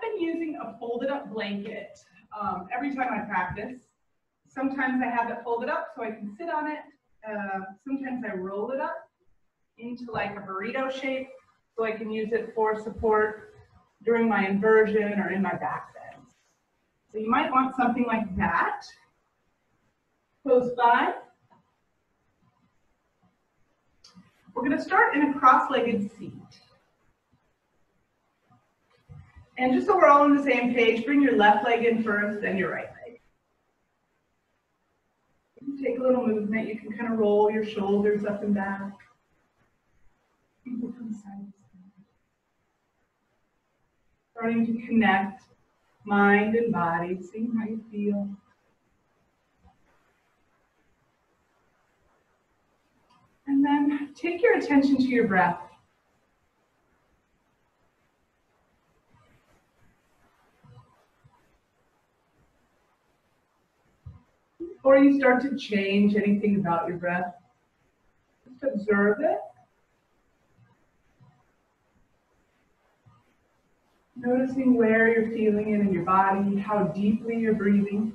been using a folded up blanket every time I practice. Sometimes I have it folded up so I can sit on it. Sometimes I roll it up into like a burrito shape so I can use it for support during my inversion or in my back bends. So you might want something like that close by. We're going to start in a cross-legged seat. And just so we're all on the same page, bring your left leg in first, then your right leg. You can take a little movement. You can kind of roll your shoulders up and back. From side to side. Starting to connect mind and body, seeing how you feel. And then take your attention to your breath. Before you start to change anything about your breath, just observe it. Noticing where you're feeling it in your body, how deeply you're breathing.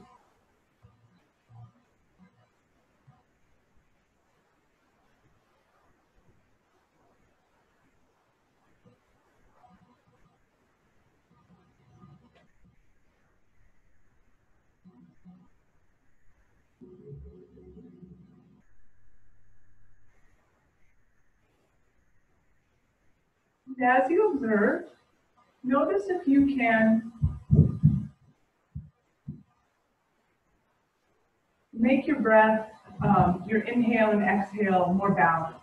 As you observe, notice if you can make your breath, your inhale and exhale more balanced.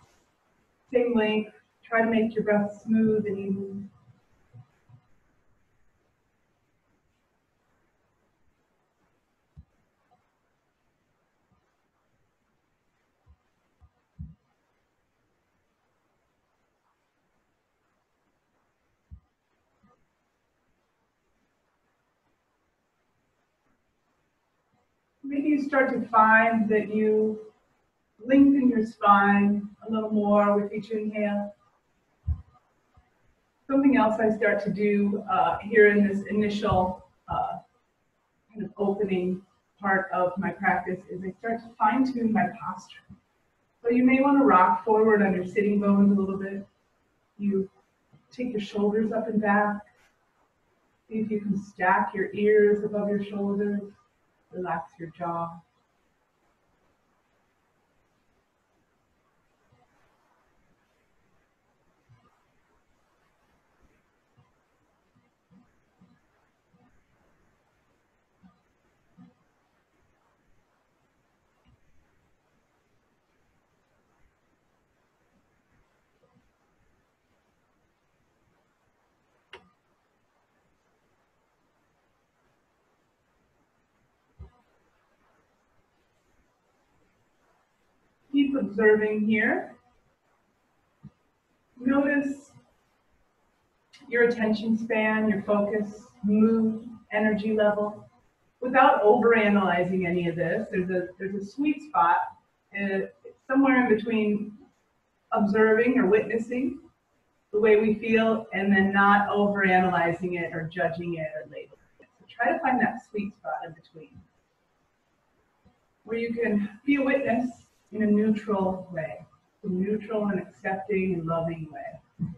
Same length, try to make your breath smooth and even. Maybe you start to find that you lengthen your spine a little more with each inhale. Something else I start to do here in this initial kind of opening part of my practice is I start to fine-tune my posture. So you may want to rock forward on your sitting bones a little bit. You take your shoulders up and back. See if you can stack your ears above your shoulders. Relax your jaw. Keep observing here. Notice your attention span, your focus, mood, energy level. Without overanalyzing any of this, there's a sweet spot somewhere in between observing or witnessing the way we feel and then not overanalyzing it or judging it or labeling it. So try to find that sweet spot in between where you can be a witness in a neutral way, a neutral and accepting and loving way.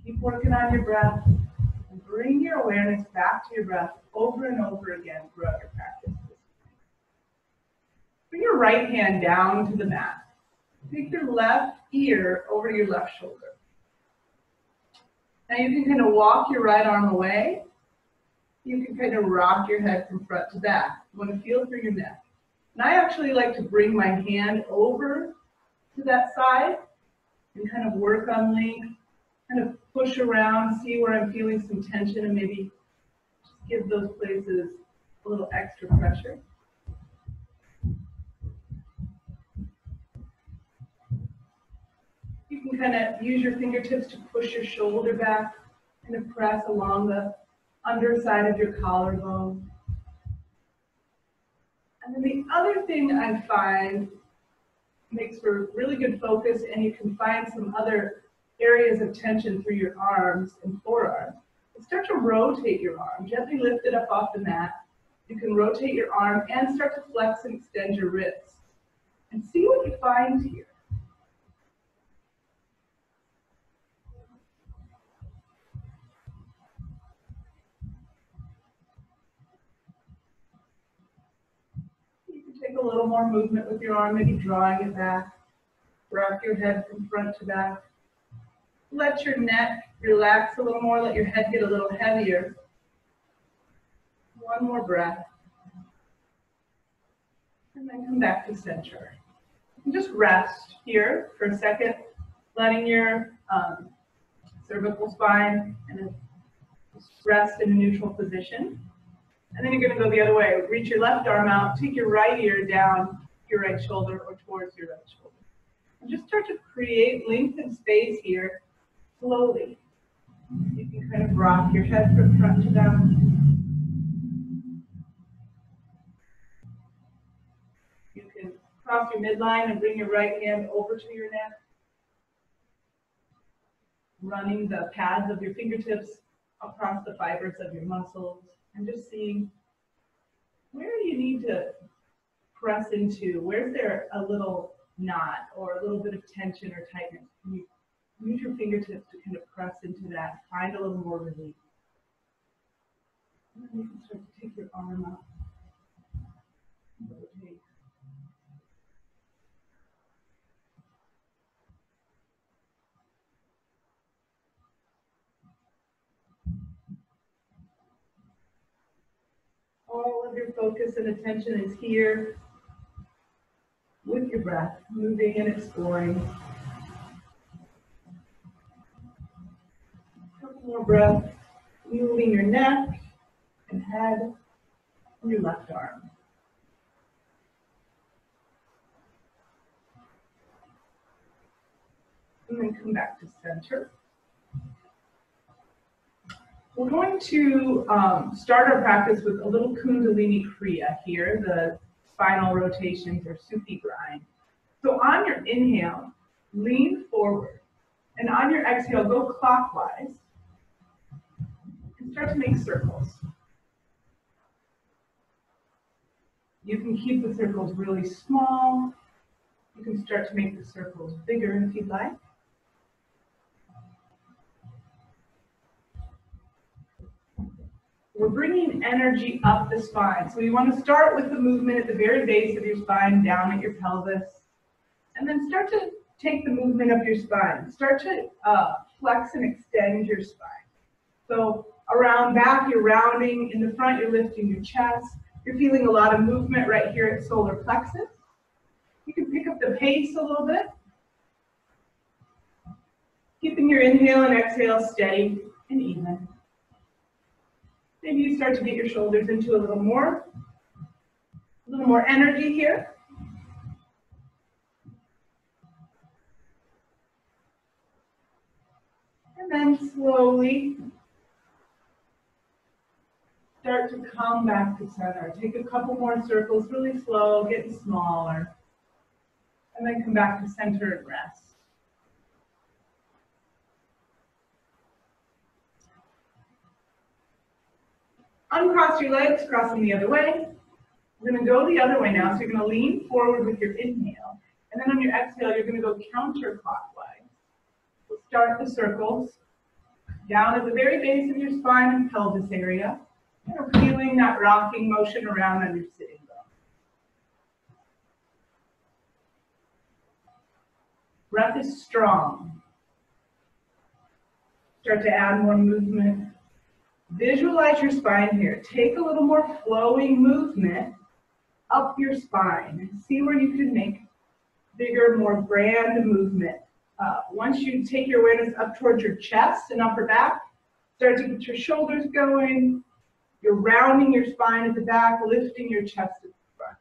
Keep working on your breath and bring your awareness back to your breath over and over again throughout your practice. Bring your right hand down to the mat. Take your left ear over your left shoulder. Now you can kind of walk your right arm away. You can kind of rock your head from front to back. You want to feel through your neck. And I actually like to bring my hand over to that side and kind of work on length, kind of push around, see where I'm feeling some tension and maybe just give those places a little extra pressure. You can kind of use your fingertips to push your shoulder back, kind of press along the underside of your collarbone. And then the other thing I find makes for really good focus, and you can find some other areas of tension through your arms and forearms. And start to rotate your arm. Gently lift it up off the mat. You can rotate your arm and start to flex and extend your wrists. And see what you find here. You can take a little more movement with your arm, maybe drawing it back. Rock your head from front to back. Let your neck relax a little more. Let your head get a little heavier. One more breath. And then come back to center. And just rest here for a second, letting your cervical spine and rest in a neutral position. And then you're going to go the other way. Reach your left arm out. Take your right ear down your right shoulder or towards your right shoulder. And just start to create length and space here slowly. You can kind of rock your head from front to back. You can cross your midline and bring your right hand over to your neck. Running the pads of your fingertips across the fibers of your muscles and just seeing where you need to press into. Where's there a little knot or a little bit of tension or tightness? Can you use your fingertips to kind of press into that, find a little more relief. And then you can start to take your arm up. Rotate. All of your focus and attention is here with your breath, moving and exploring. A couple more breaths, moving your neck and head and your left arm. And then come back to center. We're going to start our practice with a little Kundalini Kriya here, the spinal rotations or Sufi grind. So on your inhale, lean forward. And on your exhale, go clockwise. And start to make circles. You can keep the circles really small. You can start to make the circles bigger if you'd like. We're bringing energy up the spine. So you want to start with the movement at the very base of your spine, down at your pelvis. And then start to take the movement up your spine. Start to flex and extend your spine. So around back, you're rounding. In the front, you're lifting your chest. You're feeling a lot of movement right here at solar plexus. You can pick up the pace a little bit. Keeping your inhale and exhale steady and even. Maybe you start to get your shoulders into a little more energy here. And then slowly start to come back to center. Take a couple more circles, really slow, getting smaller. And then come back to center and rest. Uncross your legs, cross them the other way. We're going to go the other way now. So you're going to lean forward with your inhale. And then on your exhale, you're going to go counterclockwise. We'll start the circles down at the very base of your spine and pelvis area. You're feeling that rocking motion around on your sitting bone. Breath is strong. Start to add more movement. Visualize your spine here. Take a little more flowing movement up your spine. See where you can make bigger, more grand movement. Once you take your awareness up towards your chest and upper back, start to get your shoulders going. You're rounding your spine at the back, lifting your chest at the front.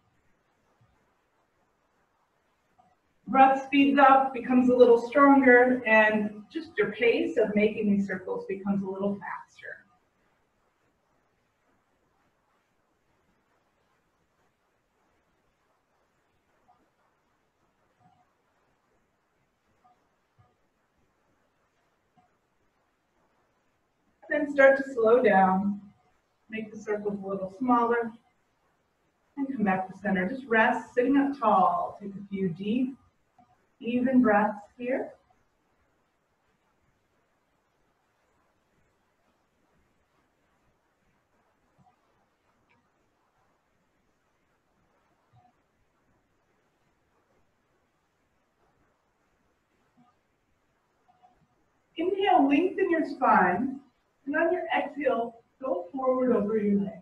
Breath speeds up, becomes a little stronger, and just your pace of making these circles becomes a little faster. Then start to slow down. Make the circles a little smaller. And come back to center. Just rest, sitting up tall. Take a few deep, even breaths here. Inhale, lengthen your spine. And on your exhale, go forward over your leg.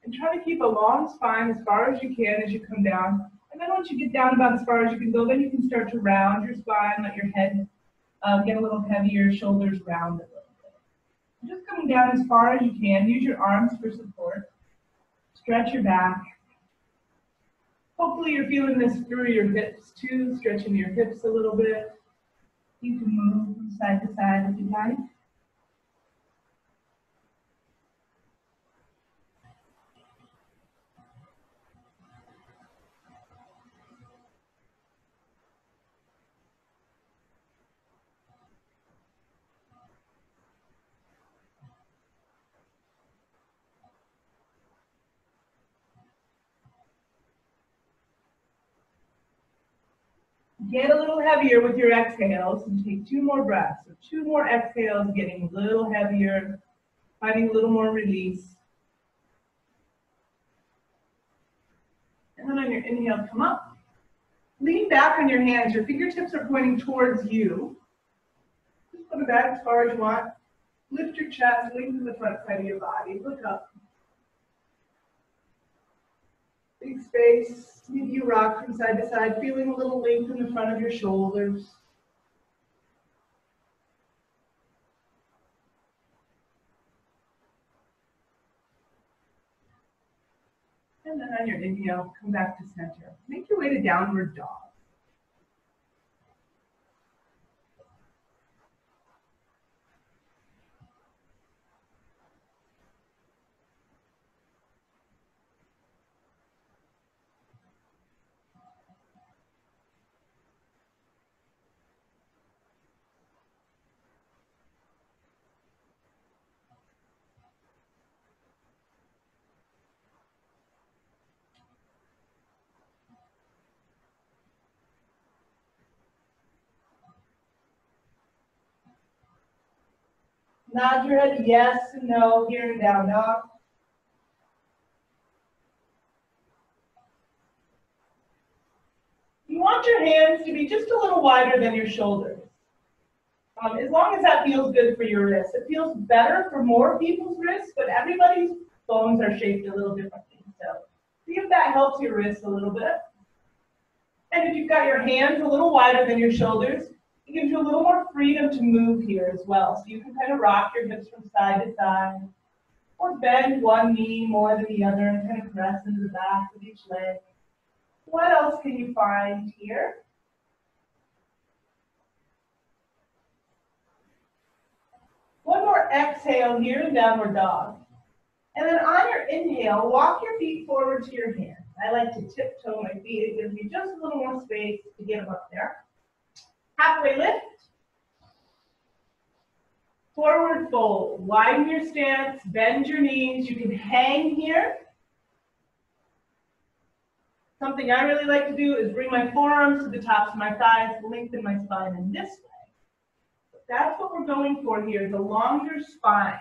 And try to keep a long spine as far as you can as you come down. And then once you get down about as far as you can go, then you can start to round your spine, let your head get a little heavier, shoulders round a little bit. Just coming down as far as you can. Use your arms for support. Stretch your back. Hopefully you're feeling this through your hips too, stretching your hips a little bit. You can move from side to side if you like. Get a little heavier with your exhales and take 2 more breaths. So 2 more exhales, getting a little heavier, finding a little more release. And then on your inhale, come up. Lean back on your hands. Your fingertips are pointing towards you. Just put it back as far as you want. Lift your chest, lengthen the front side of your body. Look up. Big space. Maybe you rock from side to side, feeling a little length in the front of your shoulders. And then on your inhale, come back to center. Make your way to downward dog. Nod your head yes and no here and down dog. You want your hands to be just a little wider than your shoulders. As long as that feels good for your wrists. It feels better for more people's wrists, but everybody's bones are shaped a little differently. So see if that helps your wrists a little bit. And if you've got your hands a little wider than your shoulders, it gives you a little more freedom to move here as well. So you can kind of rock your hips from side to side, or bend one knee more than the other and kind of press into the back of each leg. What else can you find here? One more exhale here in downward dog. And then on your inhale, walk your feet forward to your hands. I like to tiptoe my feet. It gives me just a little more space to get them up there. Halfway lift. Forward fold. Widen your stance. Bend your knees. You can hang here. Something I really like to do is bring my forearms to the tops of my thighs, lengthen my spine in this way. That's what we're going for here, the longer spine.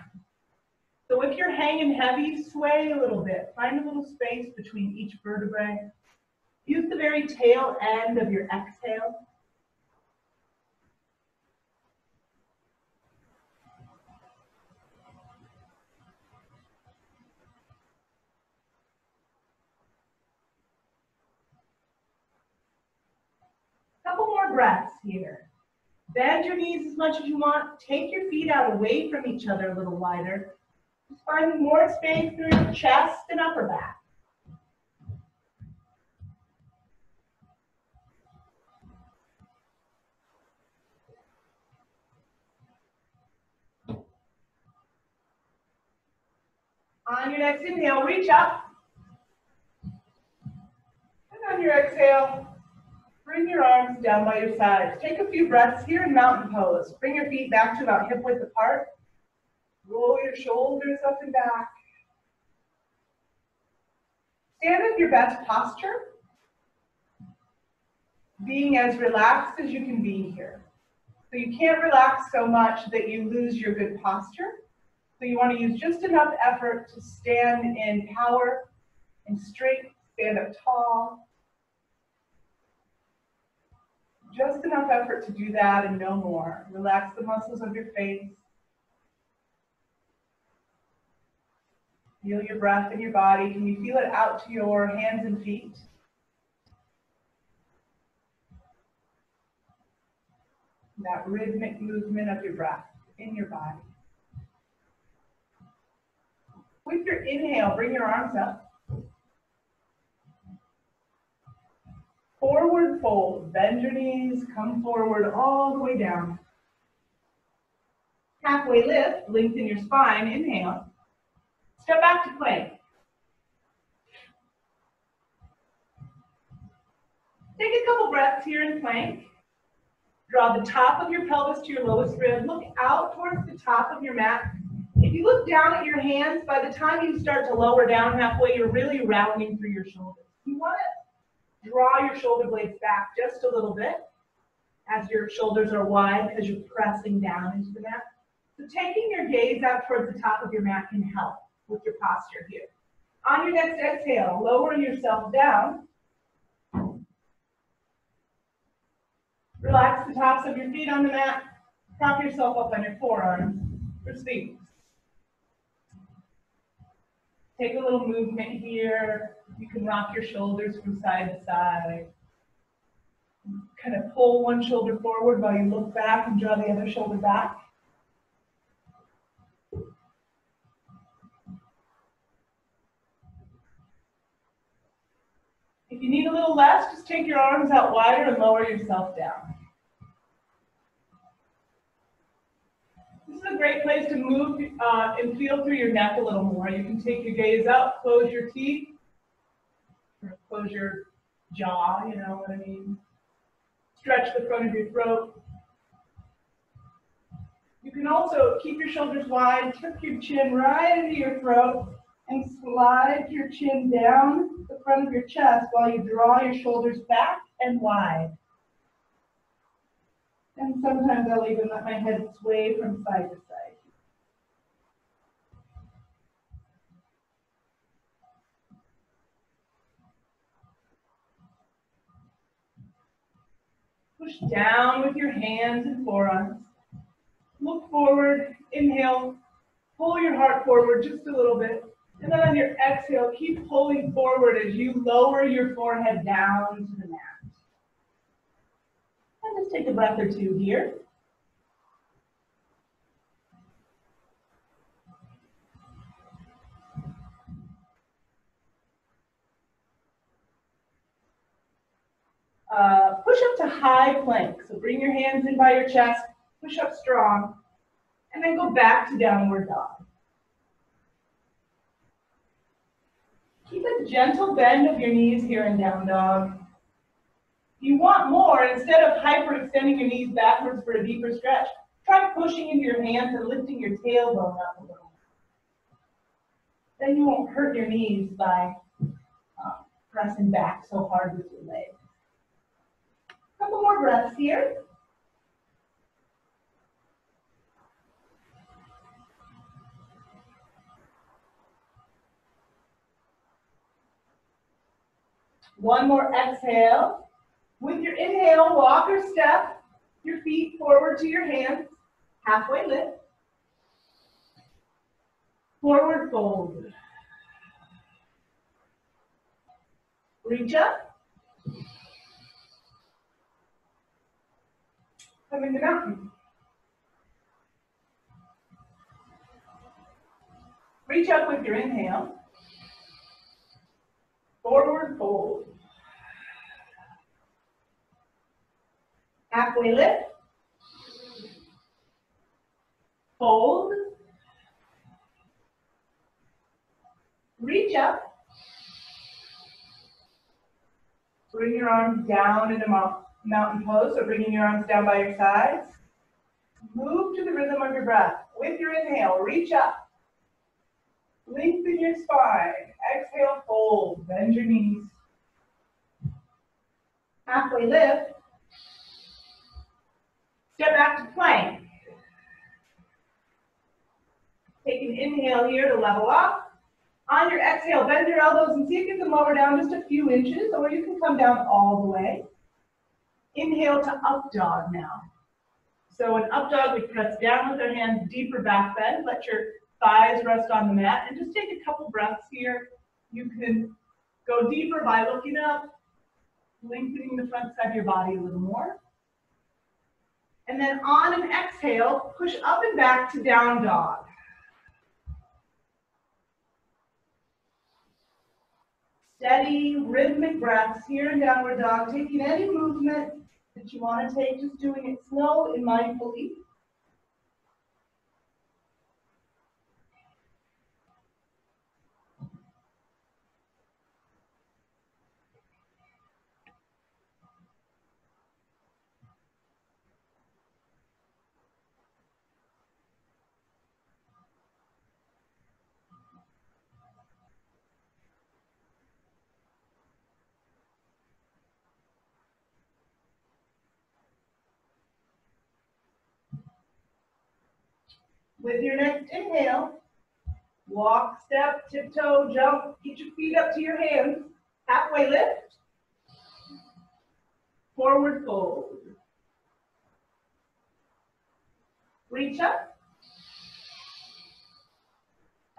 So if you're hanging heavy, sway a little bit. Find a little space between each vertebrae. Use the very tail end of your exhale. Couple more breaths here. Bend your knees as much as you want. Take your feet out away from each other a little wider. Just find more space through your chest and upper back. On your next inhale, reach up. And on your exhale, bring your arms down by your sides. Take a few breaths here in mountain pose. Bring your feet back to about hip width apart. Roll your shoulders up and back. Stand with your best posture, being as relaxed as you can be here. So you can't relax so much that you lose your good posture. So you want to use just enough effort to stand in power and strength, stand up tall. Just enough effort to do that and no more. Relax the muscles of your face. Feel your breath in your body. Can you feel it out to your hands and feet? That rhythmic movement of your breath in your body. With your inhale, bring your arms up. Forward fold. Bend your knees, come forward all the way down. Halfway lift, lengthen your spine. Inhale. Step back to plank. Take a couple breaths here in plank. Draw the top of your pelvis to your lowest rib. Look out towards the top of your mat. If you look down at your hands, by the time you start to lower down halfway, you're really rounding through your shoulders. You want to draw your shoulder blades back just a little bit as your shoulders are wide because you're pressing down into the mat. So taking your gaze out towards the top of your mat can help with your posture here. On your next exhale, lower yourself down. Relax the tops of your feet on the mat. Prop yourself up on your forearms for Sphinx. Take a little movement here. You can rock your shoulders from side to side. Kind of pull one shoulder forward while you look back and draw the other shoulder back. If you need a little less, just take your arms out wider and lower yourself down. This is a great place to move and feel through your neck a little more. You can take your gaze up, close your teeth, or close your jaw, you know what I mean. Stretch the front of your throat. You can also keep your shoulders wide, tuck your chin right into your throat, and slide your chin down the front of your chest while you draw your shoulders back and wide. And sometimes I'll even let my head sway from side to side. Push down with your hands and forearms. Look forward, inhale, pull your heart forward just a little bit. And then on your exhale, keep pulling forward as you lower your forehead down to the mat. And just take a breath or two here. Push up to high plank. So bring your hands in by your chest, push up strong, and then go back to downward dog. Keep a gentle bend of your knees here in down dog. If you want more, instead of hyperextending your knees backwards for a deeper stretch, try pushing into your hands and lifting your tailbone up a little. Then you won't hurt your knees by pressing back so hard with your legs. Couple more breaths here. One more exhale. With your inhale, walk or step your feet forward to your hands. Halfway lift. Forward fold. Reach up. Come into mountain. Reach up with your inhale. Forward fold. Halfway lift. Fold. Reach up. Bring your arms down into mountain pose, so bringing your arms down by your sides. Move to the rhythm of your breath. With your inhale, reach up. Lengthen your spine. Exhale, fold. Bend your knees. Halfway lift. Step back to plank. Take an inhale here to level up. On your exhale, bend your elbows and see if you can lower down just a few inches, or you can come down all the way. Inhale to up dog now. So in up dog, we press down with our hands, deeper back bend. Let your thighs rest on the mat, and just take a couple breaths here. You can go deeper by looking up, lengthening the front side of your body a little more. And then on an exhale, push up and back to down dog. Steady, rhythmic breaths here in downward dog, taking any movement that you want to take, just doing it slow and mindfully. With your next inhale, walk, step, tiptoe, jump, get your feet up to your hands. Halfway lift. Forward fold. Reach up.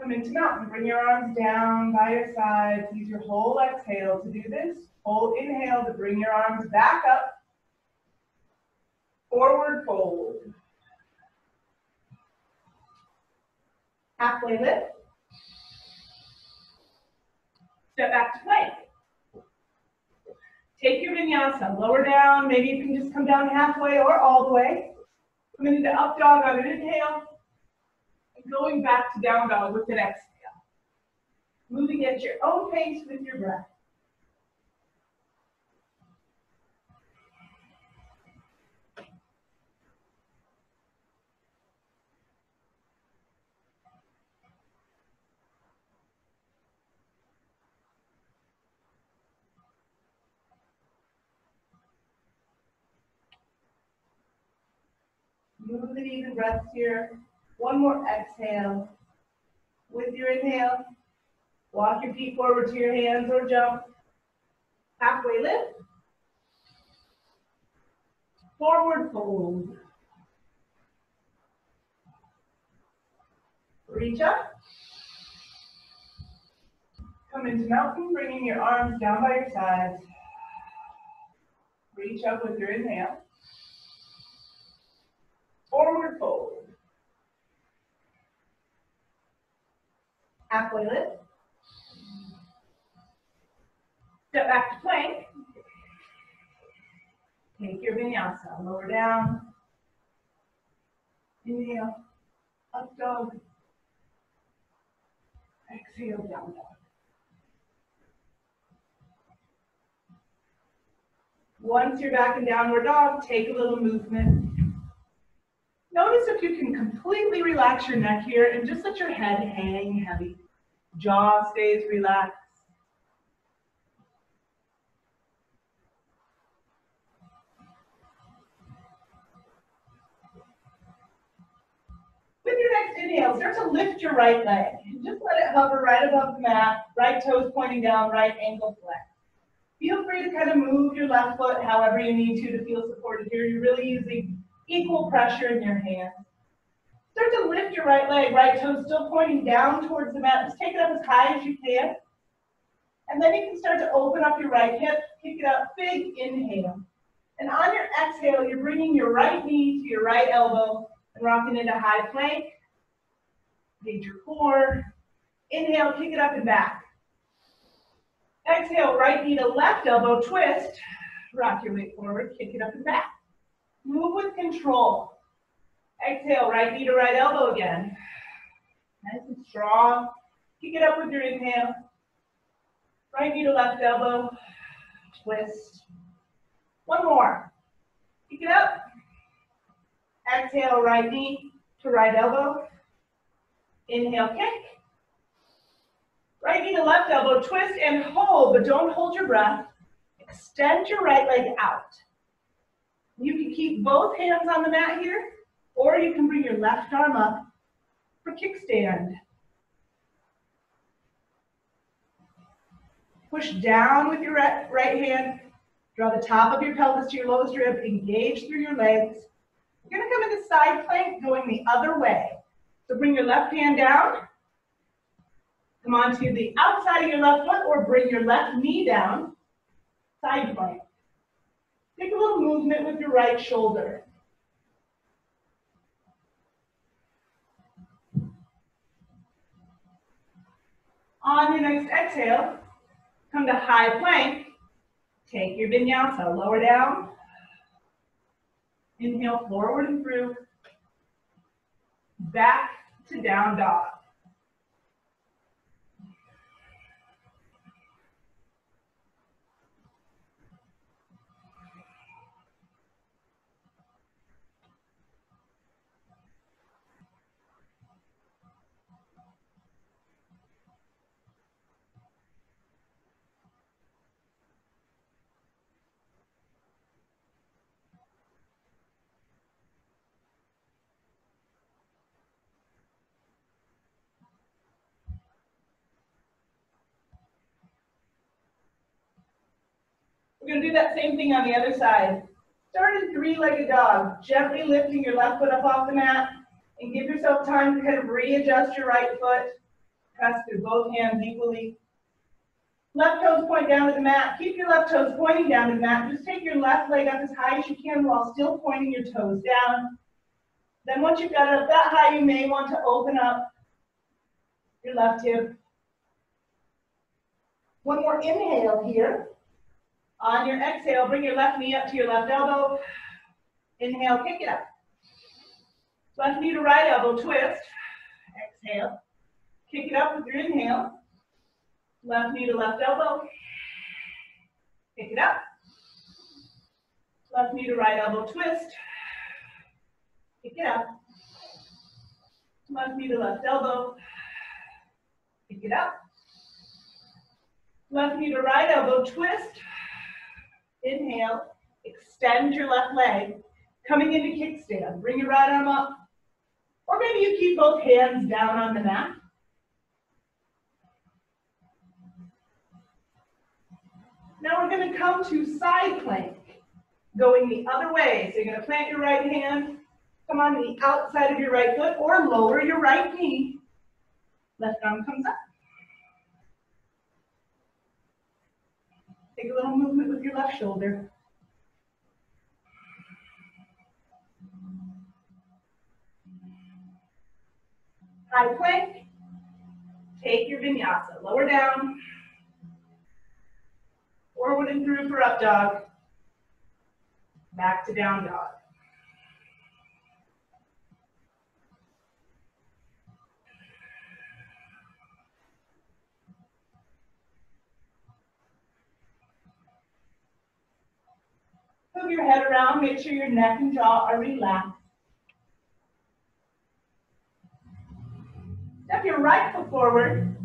Come into mountain. Bring your arms down by your sides. Use your whole exhale to do this. Whole inhale to bring your arms back up. Forward fold. Halfway lift. Step back to plank. Take your vinyasa, lower down. Maybe you can just come down halfway or all the way. Come into up dog on an inhale. And going back to down dog with an exhale. Moving at your own pace with your breath. Move the knees and breaths here. One more exhale. With your inhale, walk your feet forward to your hands or jump. Halfway lift. Forward fold. Reach up. Come into mountain, bringing your arms down by your sides. Reach up with your inhale. Forward fold. Halfway lift. Step back to plank. Take your vinyasa. Lower down. Inhale. Up dog. Exhale, down dog. Once you're back in downward dog, take a little movement. Notice if you can completely relax your neck here and just let your head hang heavy. Jaw stays relaxed. With your next inhale, start to lift your right leg. And just let it hover right above the mat, right toes pointing down, right ankle flex. Feel free to kind of move your left foot however you need to feel supported here. You're really using equal pressure in your hands. Start to lift your right leg, right toe still pointing down towards the mat. Just take it up as high as you can. And then you can start to open up your right hip, kick it up, big inhale. And on your exhale, you're bringing your right knee to your right elbow and rocking into high plank. Engage your core. Inhale, kick it up and back. Exhale, right knee to left elbow, twist. Rock your weight forward, kick it up and back. Move with control. Exhale, right knee to right elbow again. Nice and strong. Kick it up with your inhale. Right knee to left elbow. Twist. One more. Kick it up. Exhale, right knee. to right elbow. Inhale, kick. Right knee to left elbow, twist and hold, but don't hold your breath. Extend your right leg out. You can keep both hands on the mat here, or you can bring your left arm up for kickstand. Push down with your right hand. Draw the top of your pelvis to your lowest rib. Engage through your legs. You're going to come into side plank going the other way. So bring your left hand down. Come onto the outside of your left foot or bring your left knee down. Side plank. Take a little movement with your right shoulder. On your next exhale, come to high plank. Take your vinyasa, lower down. Inhale forward and through. Back to down dog. We're going to do that same thing on the other side. Start in three-legged dog, gently lifting your left foot up off the mat, and give yourself time to kind of readjust your right foot. Press through both hands equally. Left toes point down to the mat. Keep your left toes pointing down to the mat. Just take your left leg up as high as you can while still pointing your toes down. Then once you've got it up that high, you may want to open up your left hip. One more inhale here. On your exhale, bring your left knee up to your left elbow. Inhale, kick it up. Left knee to right elbow, twist. Exhale. Kick it up with your inhale. Left knee to left elbow. Kick it up. Left knee to right elbow, twist. Kick it up. Left knee to left elbow. Pick it up. Left knee to right elbow, twist. Inhale. Extend your left leg. Coming into kickstand. Bring your right arm up. Or maybe you keep both hands down on the mat. Now we're going to come to side plank. Going the other way. So you're going to plant your right hand. Come on the outside of your right foot or lower your right knee. Left arm comes up. Take a little movement with your left shoulder. High plank. Take your vinyasa. Lower down. Forward and through for up dog. Back to down dog. Move your head around, make sure your neck and jaw are relaxed. Step your right foot forward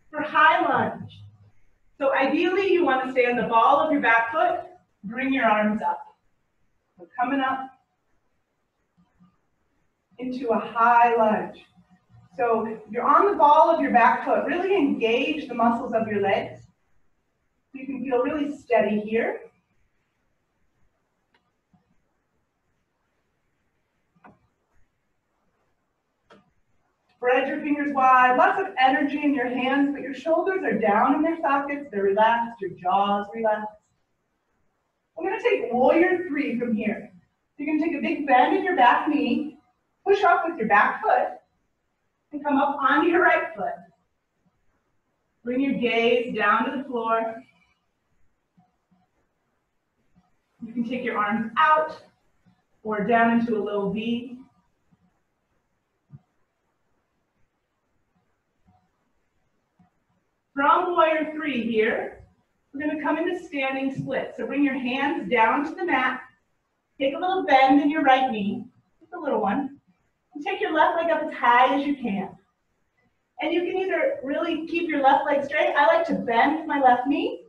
for high lunge. So ideally you want to stay on the ball of your back foot, bring your arms up. So coming up into a high lunge. So you're on the ball of your back foot, really engage the muscles of your legs. You can feel really steady here. Spread your fingers wide, lots of energy in your hands, but your shoulders are down in their sockets, they're relaxed, your jaw's relaxed. We're going to take warrior 3 from here. So you're going to take a big bend in your back knee, push up with your back foot, and come up onto your right foot. Bring your gaze down to the floor. You can take your arms out or down into a low V. From warrior 3 here, we're going to come into standing split. So bring your hands down to the mat. Take a little bend in your right knee, just a little one. And take your left leg up as high as you can. And you can either really keep your left leg straight. I like to bend my left knee.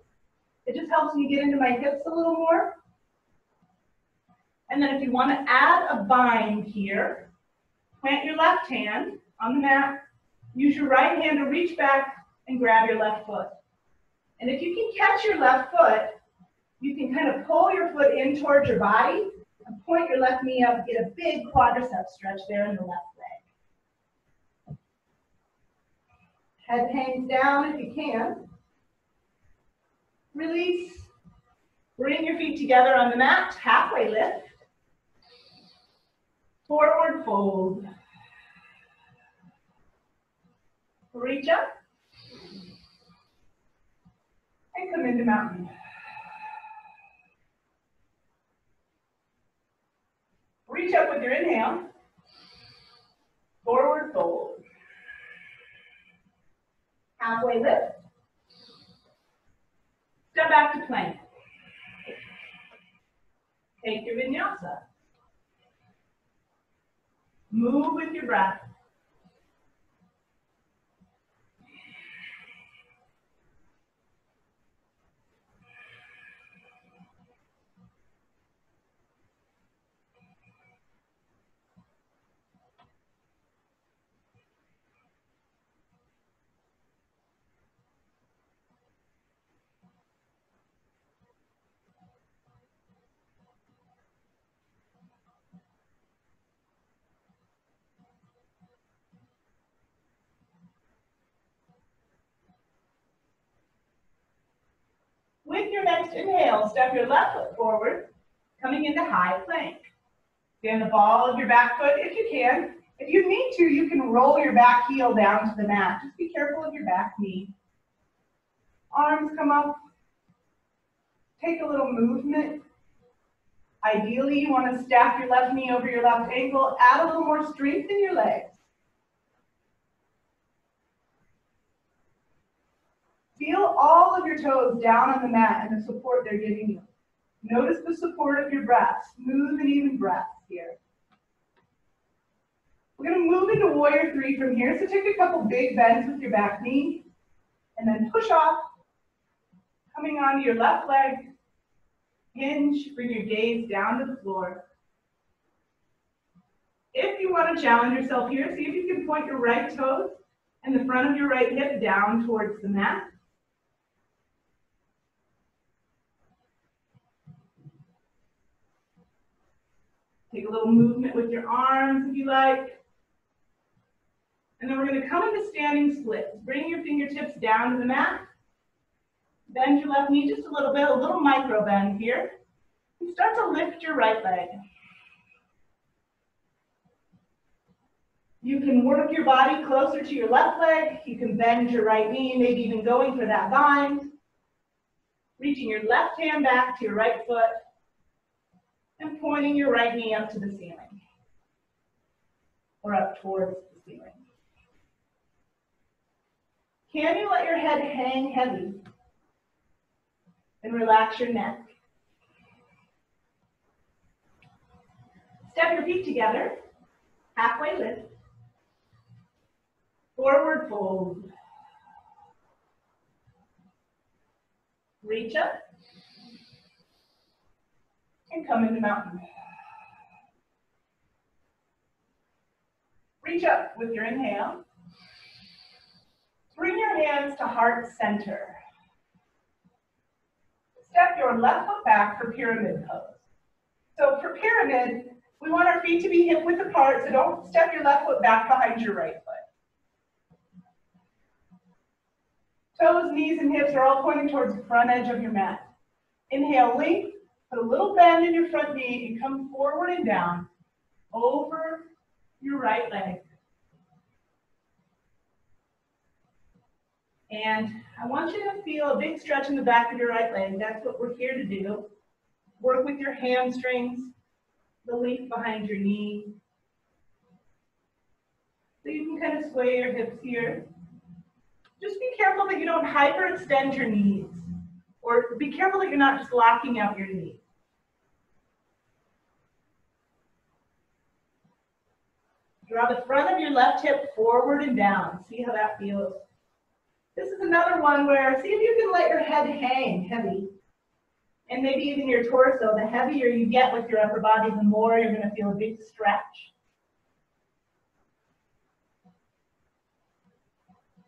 It just helps me get into my hips a little more. And then if you want to add a bind here, plant your left hand on the mat. Use your right hand to reach back and grab your left foot. And if you can catch your left foot, you can kind of pull your foot in towards your body and point your left knee up, get a big quadricep stretch there in the left leg. Head hangs down if you can. Release. Bring your feet together on the mat, halfway lift. Forward fold. Reach up. And come into mountain. Reach up with your inhale. Forward fold. Halfway lift. Step back to plank. Take your vinyasa. Move with your breath. With your next inhale, step your left foot forward, coming into high plank. Stand the ball of your back foot if you can. If you need to, you can roll your back heel down to the mat. Just be careful of your back knee. Arms come up. Take a little movement. Ideally, you want to stack your left knee over your left ankle. Add a little more strength in your legs. Feel all of your toes down on the mat and the support they're giving you. Notice the support of your breath. Smooth and even breath here. We're going to move into warrior three from here. So take a couple big bends with your back knee and then push off. Coming onto your left leg. Hinge, bring your gaze down to the floor. If you want to challenge yourself here, see if you can point your right toes and the front of your right hip down towards the mat. Take a little movement with your arms if you like. And then we're going to come into standing splits. Bring your fingertips down to the mat. Bend your left knee just a little bit, a little micro bend here. And start to lift your right leg. You can work your body closer to your left leg. You can bend your right knee, maybe even going for that bind. Reaching your left hand back to your right foot. And pointing your right knee up to the ceiling. Or up towards the ceiling. Can you let your head hang heavy? And relax your neck. Step your feet together. Halfway lift. Forward fold. Reach up. And come into mountain. Reach up with your inhale. Bring your hands to heart center. Step your left foot back for pyramid pose. So for pyramid, we want our feet to be hip width apart, so don't step your left foot back behind your right foot. Toes, knees, and hips are all pointing towards the front edge of your mat. Inhale, length. Put a little bend in your front knee and come forward and down over your right leg. And I want you to feel a big stretch in the back of your right leg. That's what we're here to do. Work with your hamstrings, the length behind your knee. So you can kind of sway your hips here. Just be careful that you don't hyperextend your knees. Or be careful that you're not just locking out your knees. Draw the front of your left hip forward and down. See how that feels. This is another one where, see if you can let your head hang heavy. And maybe even your torso. The heavier you get with your upper body, the more you're going to feel a big stretch.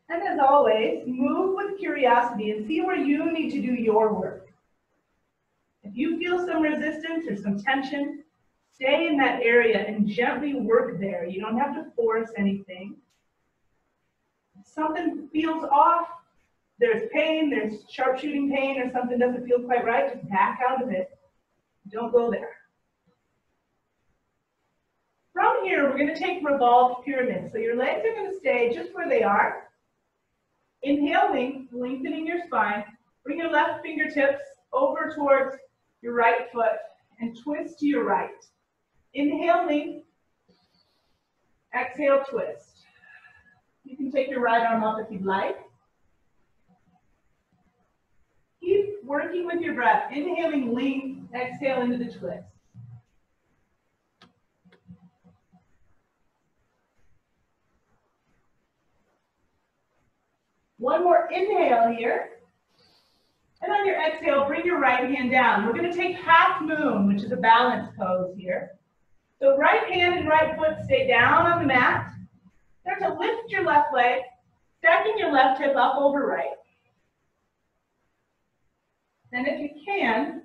And as always, move with curiosity and see where you need to do your work. If you feel some resistance or some tension, stay in that area and gently work there. You don't have to force anything. If something feels off, there's pain, there's sharpshooting pain, or something doesn't feel quite right, just back out of it. Don't go there. From here, we're going to take revolved pyramid. So your legs are going to stay just where they are. Inhaling, lengthening your spine. Bring your left fingertips over towards your right foot and twist to your right. Inhale, length. Exhale, twist. You can take your right arm up if you'd like. Keep working with your breath. Inhaling, length. Exhale into the twist. One more inhale here. And on your exhale, bring your right hand down. We're going to take half moon, which is a balance pose here. So right hand and right foot stay down on the mat. Start to lift your left leg, stacking your left hip up over right. And if you can,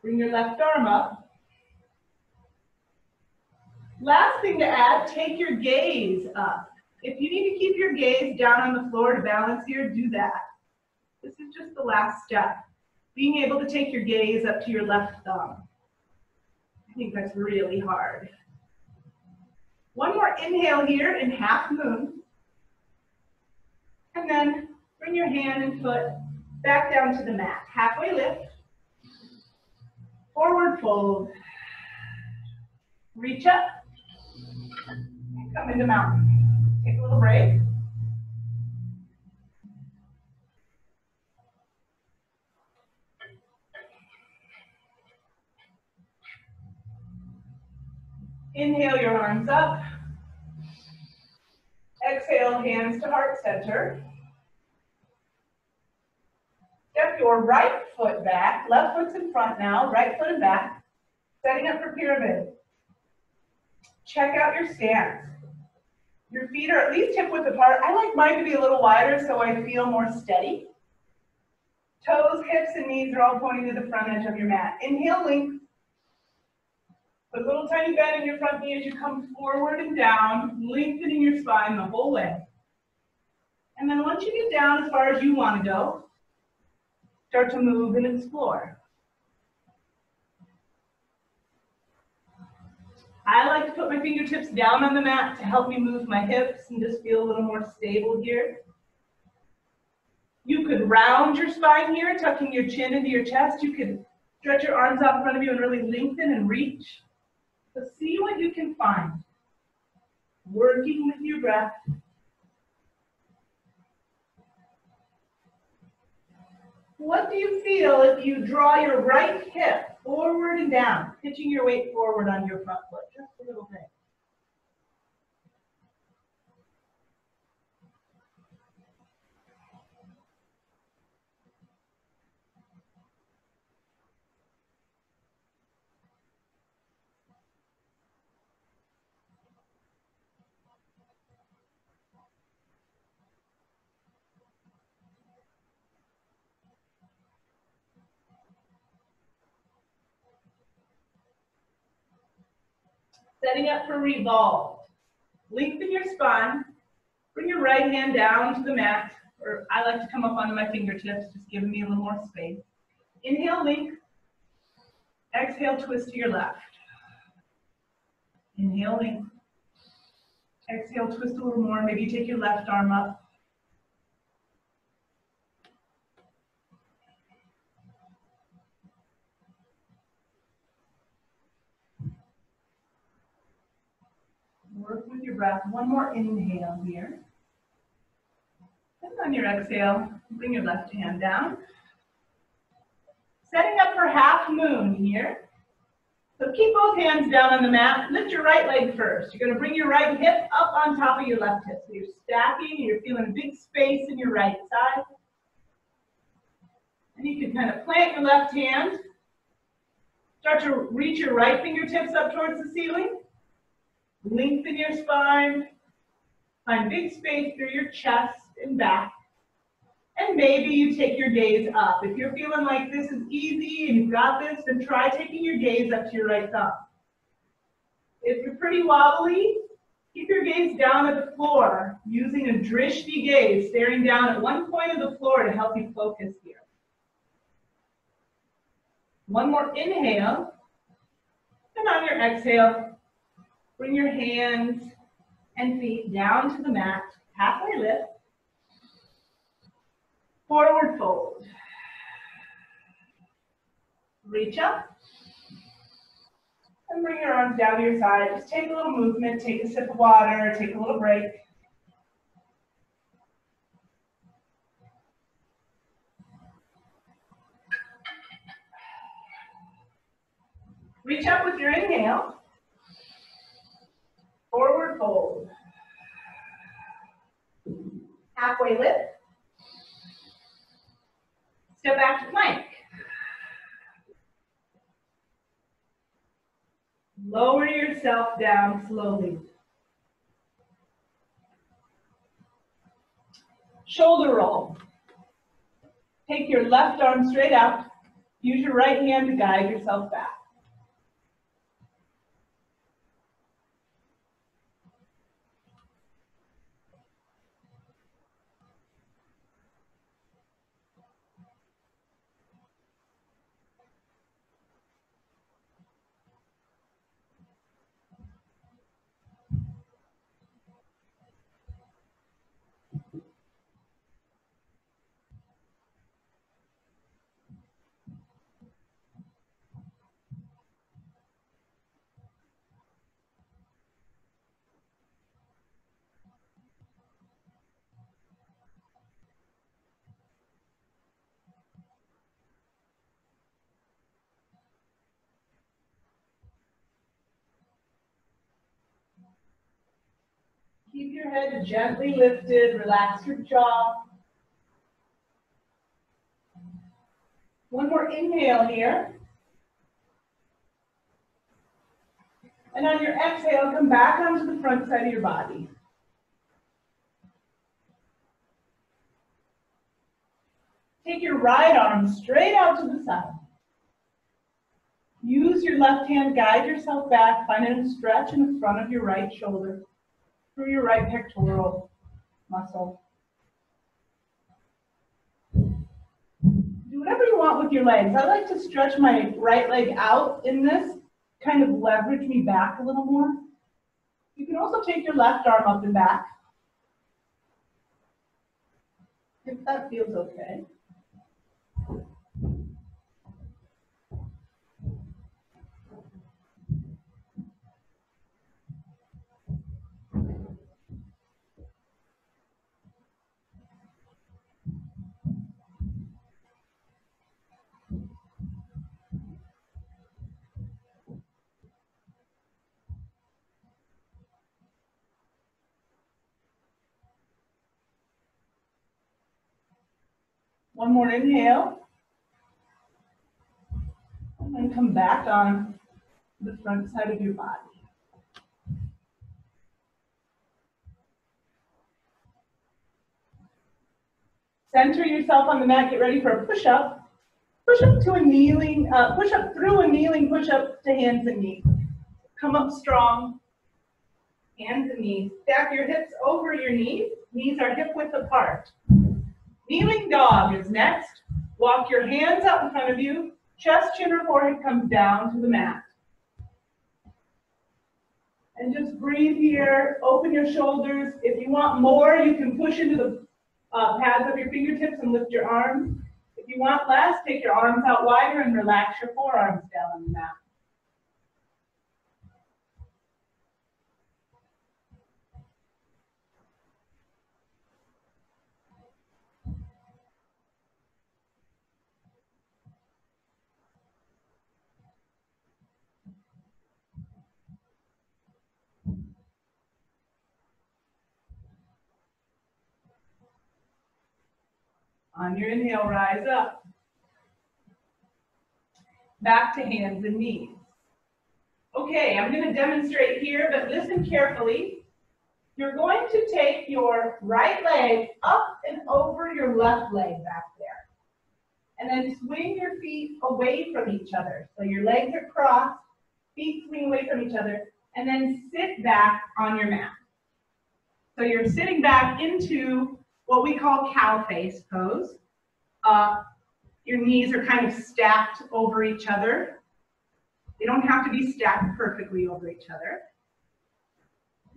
bring your left arm up. Last thing to add, take your gaze up. If you need to keep your gaze down on the floor to balance here, do that. This is just the last step. Being able to take your gaze up to your left thumb. I think that's really hard. One more inhale here in half moon. And then bring your hand and foot back down to the mat. Halfway lift. Forward fold. Reach up. And come into mountain. Take a little break. Inhale your arms up. Exhale, hands to heart center. Step your right foot back. Left foot's in front now. Right foot and back. Setting up for pyramid. Check out your stance. Your feet are at least hip width apart. I like mine to be a little wider so I feel more steady. Toes, hips, and knees are all pointing to the front edge of your mat. Inhale, length. Put a little tiny bend in your front knee as you come forward and down, lengthening your spine the whole way. And then once you get down as far as you want to go, start to move and explore. I like to put my fingertips down on the mat to help me move my hips and just feel a little more stable here. You could round your spine here, tucking your chin into your chest. You could stretch your arms out in front of you and really lengthen and reach. So see what you can find. Working with your breath. What do you feel if you draw your right hip forward and down, pitching your weight forward on your front foot, just a little bit? Setting up for revolve. Lengthen your spine. Bring your right hand down to the mat, or I like to come up onto my fingertips, just giving me a little more space. Inhale, length. Exhale, twist to your left. Inhale, length. Exhale, twist a little more. Maybe you take your left arm up. Work with your breath. One more inhale here. And on your exhale, bring your left hand down. Setting up for half moon here. So keep both hands down on the mat. Lift your right leg first. You're going to bring your right hip up on top of your left hip. So you're stacking, and you're feeling a big space in your right side. And you can kind of plant your left hand. Start to reach your right fingertips up towards the ceiling. Lengthen your spine. Find big space through your chest and back. And maybe you take your gaze up. If you're feeling like this is easy and you've got this, then try taking your gaze up to your right thumb. If you're pretty wobbly, keep your gaze down at the floor, using a drishti gaze, staring down at one point of the floor to help you focus here. One more inhale, and on your exhale, bring your hands and feet down to the mat, halfway lift, forward fold. Reach up, and bring your arms down to your side. Just take a little movement, take a sip of water, take a little break. Reach up with your inhale. Forward fold. Halfway lift. Step back to plank. Lower yourself down slowly. Shoulder roll. Take your left arm straight out. Use your right hand to guide yourself back. Keep your head gently lifted, relax your jaw. One more inhale here. And on your exhale, come back onto the front side of your body. Take your right arm straight out to the side. Use your left hand, guide yourself back, finding a stretch in the front of your right shoulder, through your right pectoral muscle. Do whatever you want with your legs. I like to stretch my right leg out in this, kind of leverage me back a little more. You can also take your left arm up and back, if that feels okay. One more inhale. And then come back on the front side of your body. Center yourself on the mat. Get ready for a push-up. Push up to a kneeling, push up through a kneeling, push up to hands and knees. Come up strong, hands and knees. Stack your hips over your knees. Knees are hip width apart. Kneeling dog is next. Walk your hands out in front of you. Chest, chin, or forehead comes down to the mat. And just breathe here. Open your shoulders. If you want more, you can push into the pads of your fingertips and lift your arms. If you want less, take your arms out wider and relax your forearms down on the mat. On your inhale, rise up. Back to hands and knees. Okay, I'm going to demonstrate here, but listen carefully. You're going to take your right leg up and over your left leg back there. And then swing your feet away from each other. So your legs are crossed, feet swing away from each other, and then sit back on your mat. So you're sitting back into what we call cow face pose. Your knees are kind of stacked over each other. They don't have to be stacked perfectly over each other.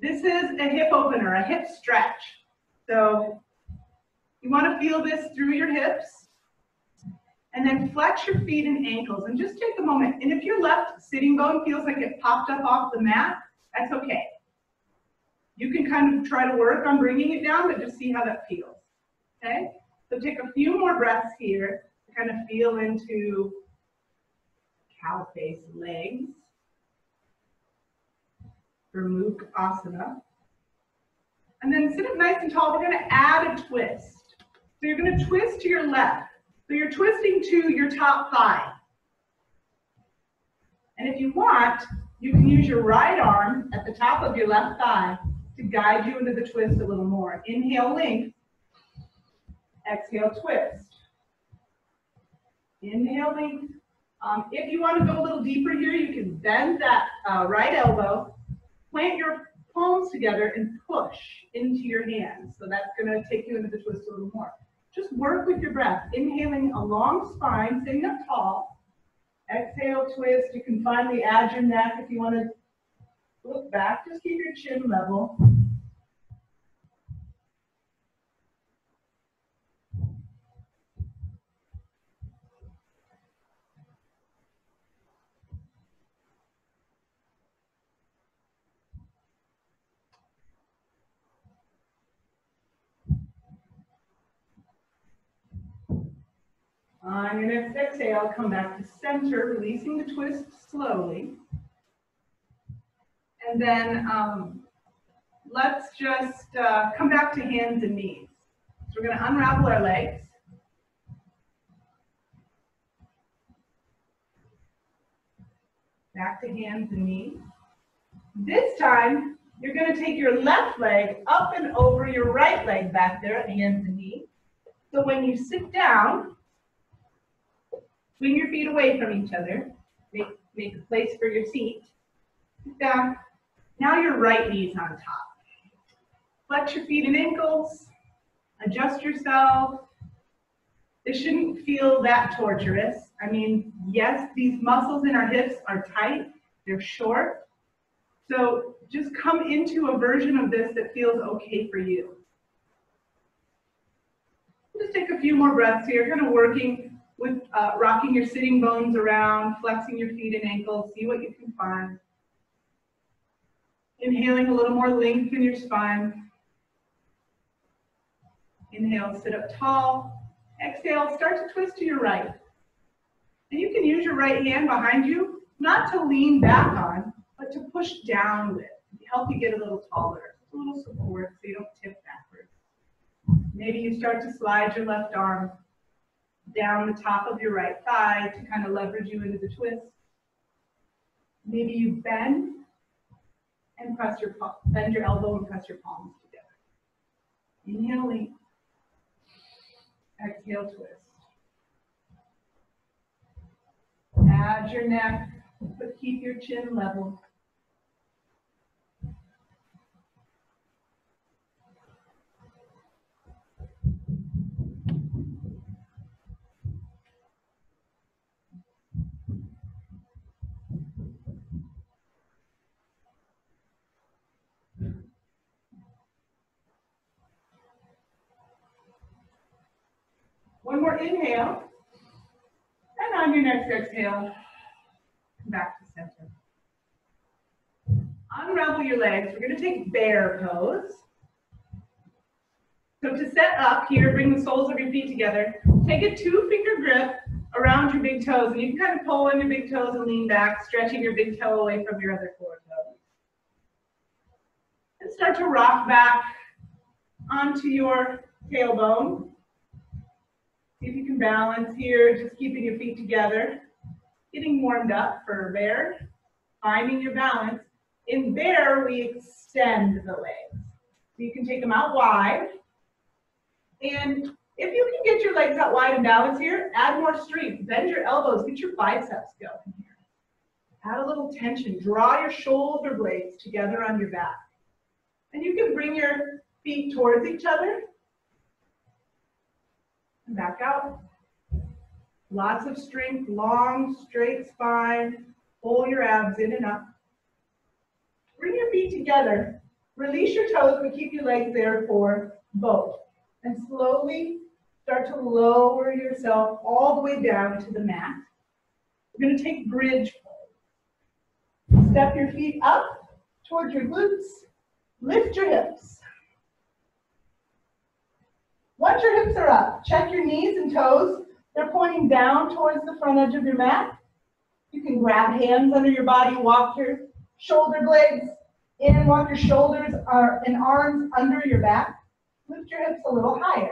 This is a hip opener, a hip stretch. So you want to feel this through your hips. And then flex your feet and ankles. And just take a moment. And if your left sitting bone feels like it popped up off the mat, that's okay. You can kind of try to work on bringing it down, but just see how that feels. Okay? So take a few more breaths here to kind of feel into cow face legs for Mukha. And then sit up nice and tall. We're going to add a twist. So you're going to twist to your left. So you're twisting to your top thigh. And if you want, you can use your right arm at the top of your left thigh to guide you into the twist a little more. Inhale, length. Exhale, twist. Inhale, length. If you want to go a little deeper here, you can bend that right elbow, plant your palms together, and push into your hands. So that's going to take you into the twist a little more. Just work with your breath. Inhaling a long spine, sitting up tall. Exhale, twist. You can finally add your neck if you want to look back. Just keep your chin level. On your next exhale, come back to center, releasing the twist slowly. And then let's just come back to hands and knees. So we're going to unravel our legs. Back to hands and knees. This time, you're going to take your left leg up and over your right leg back there at hands and knees. So when you sit down, swing your feet away from each other. Make a place for your seat. Sit down. Now your right knee's on top. Flex your feet and ankles. Adjust yourself. This shouldn't feel that torturous. I mean, yes, these muscles in our hips are tight. They're short. So just come into a version of this that feels okay for you. Just take a few more breaths here, kind of working with rocking your sitting bones around, flexing your feet and ankles, see what you can find. Inhaling a little more length in your spine. Inhale, sit up tall. Exhale, start to twist to your right. And you can use your right hand behind you, not to lean back on, but to push down with. Help you get a little taller. Just a little support so you don't tip backwards. Maybe you start to slide your left arm down the top of your right thigh to kind of leverage you into the twist. Maybe you bend and bend your elbow and press your palms together. Inhale, length. Exhale, twist. Add your neck, but keep your chin level. One more inhale, and on your next exhale, come back to center. Unravel your legs. We're going to take bear pose. So to set up here, bring the soles of your feet together. Take a 2-finger grip around your big toes, and you can kind of pull in your big toes and lean back, stretching your big toe away from your other 4 toes. And start to rock back onto your tailbone. See if you can balance here, just keeping your feet together. Getting warmed up for bear, finding your balance. In bear, we extend the legs. So you can take them out wide. And if you can get your legs out wide and balance here, add more strength. Bend your elbows, get your biceps going here. Add a little tension. Draw your shoulder blades together on your back. And you can bring your feet towards each other. And back out. Lots of strength, long, straight spine. Pull your abs in and up. Bring your feet together. Release your toes, but keep your legs there for both. And slowly start to lower yourself all the way down to the mat. We're going to take bridge pose. Step your feet up towards your glutes. Lift your hips. Once your hips are up, check your knees and toes. They're pointing down towards the front edge of your mat. You can grab hands under your body, walk your shoulder blades in, walk your shoulders and arms under your back. Lift your hips a little higher.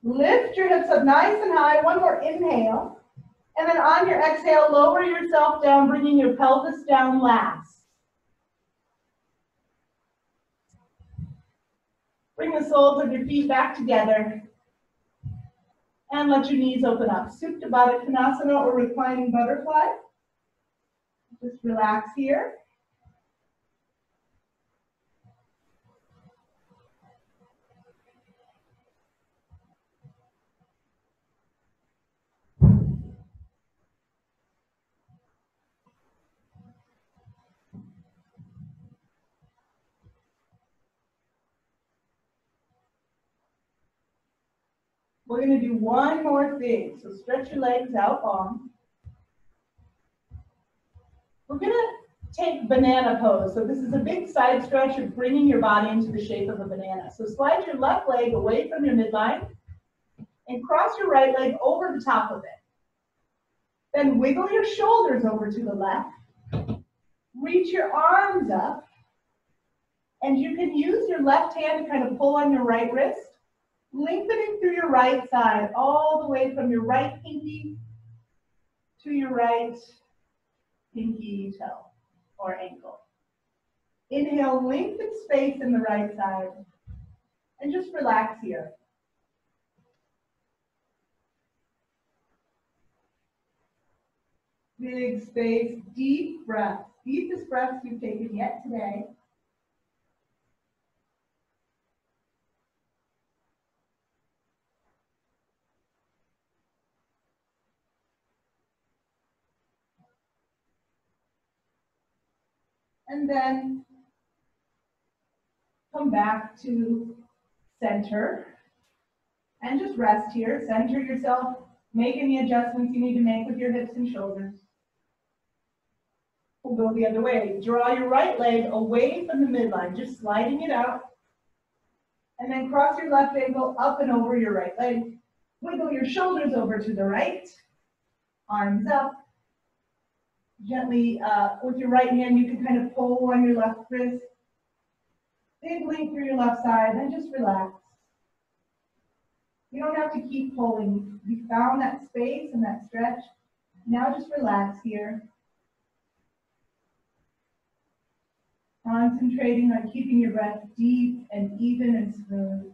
Lift your hips up nice and high. One more inhale. And then on your exhale, lower yourself down, bringing your pelvis down last. Bring the soles of your feet back together. And let your knees open up. Supta Baddha Konasana or reclining butterfly. Just relax here. We're going to do one more thing. So stretch your legs out long. We're going to take banana pose. So this is a big side stretch of bringing your body into the shape of a banana. So slide your left leg away from your midline and cross your right leg over the top of it. Then wiggle your shoulders over to the left. Reach your arms up. And you can use your left hand to kind of pull on your right wrist. Lengthening through your right side, all the way from your right pinky to your right pinky toe or ankle. Inhale, lengthen space in the right side, and just relax here. Big space, deep breath. Deepest breaths you've taken yet today. And then come back to center and just rest here. Center yourself. Make any adjustments you need to make with your hips and shoulders. We'll go the other way. Draw your right leg away from the midline, just sliding it out. And then cross your left ankle up and over your right leg. Wiggle your shoulders over to the right. Arms up. Gently, with your right hand, you can kind of pull on your left wrist. Big length through your left side, and just relax. You don't have to keep pulling. You found that space and that stretch. Now just relax here. Concentrating on keeping your breath deep and even and smooth.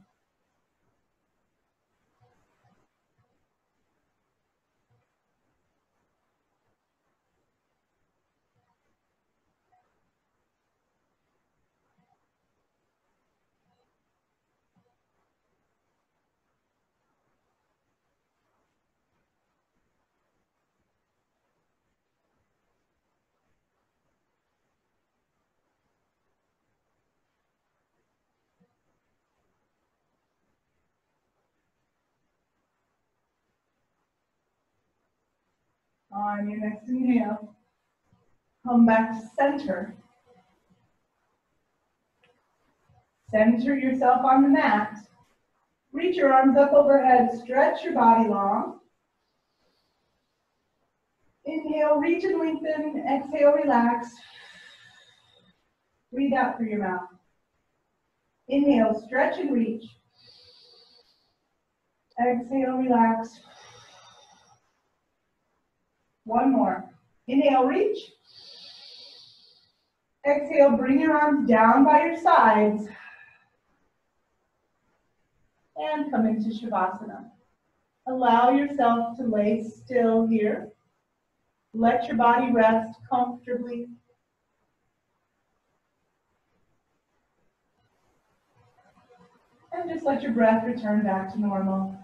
On your next inhale, come back to center. Center yourself on the mat. Reach your arms up overhead, stretch your body long. Inhale, reach and lengthen. Exhale, relax. Breathe out through your mouth. Inhale, stretch and reach. Exhale, relax. One more. Inhale, reach. Exhale, bring your arms down by your sides. And come into Shavasana. Allow yourself to lay still here. Let your body rest comfortably. And just let your breath return back to normal.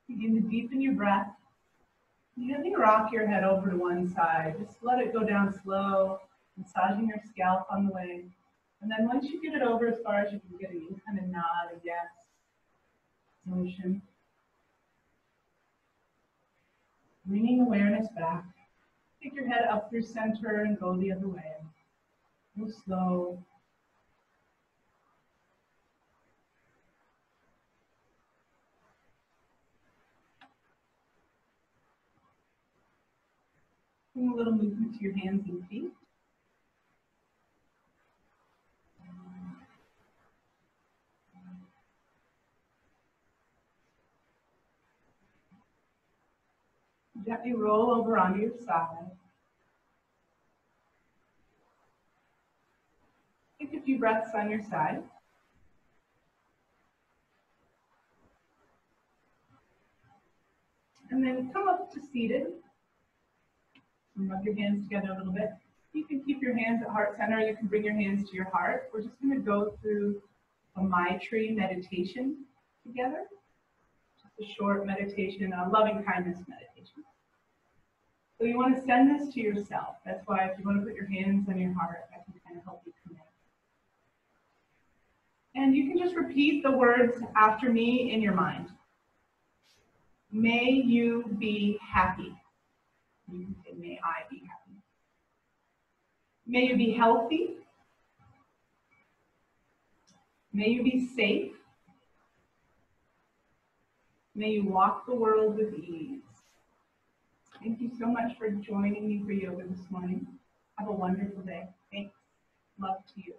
Begin to deepen your breath. You can rock your head over to one side. Just let it go down slow, massaging your scalp on the way. And then once you get it over as far as you can get it, you can kind of nod a yes motion. Bringing awareness back. Take your head up through center and go the other way. Go slow. Bring a little movement to your hands and feet. Gently roll over onto your side. Take a few breaths on your side. And then come up to seated. And rub your hands together a little bit. You can keep your hands at heart center. You can bring your hands to your heart. We're just going to go through a Maitri meditation together. Just a short meditation, a loving kindness meditation. So you want to send this to yourself. That's why if you want to put your hands on your heart, I can kind of help you connect. And you can just repeat the words after me in your mind. May you be happy. You can say, may I be happy. May you be healthy. May you be safe. May you walk the world with ease. Thank you so much for joining me for yoga this morning. Have a wonderful day. Thanks. Love to you.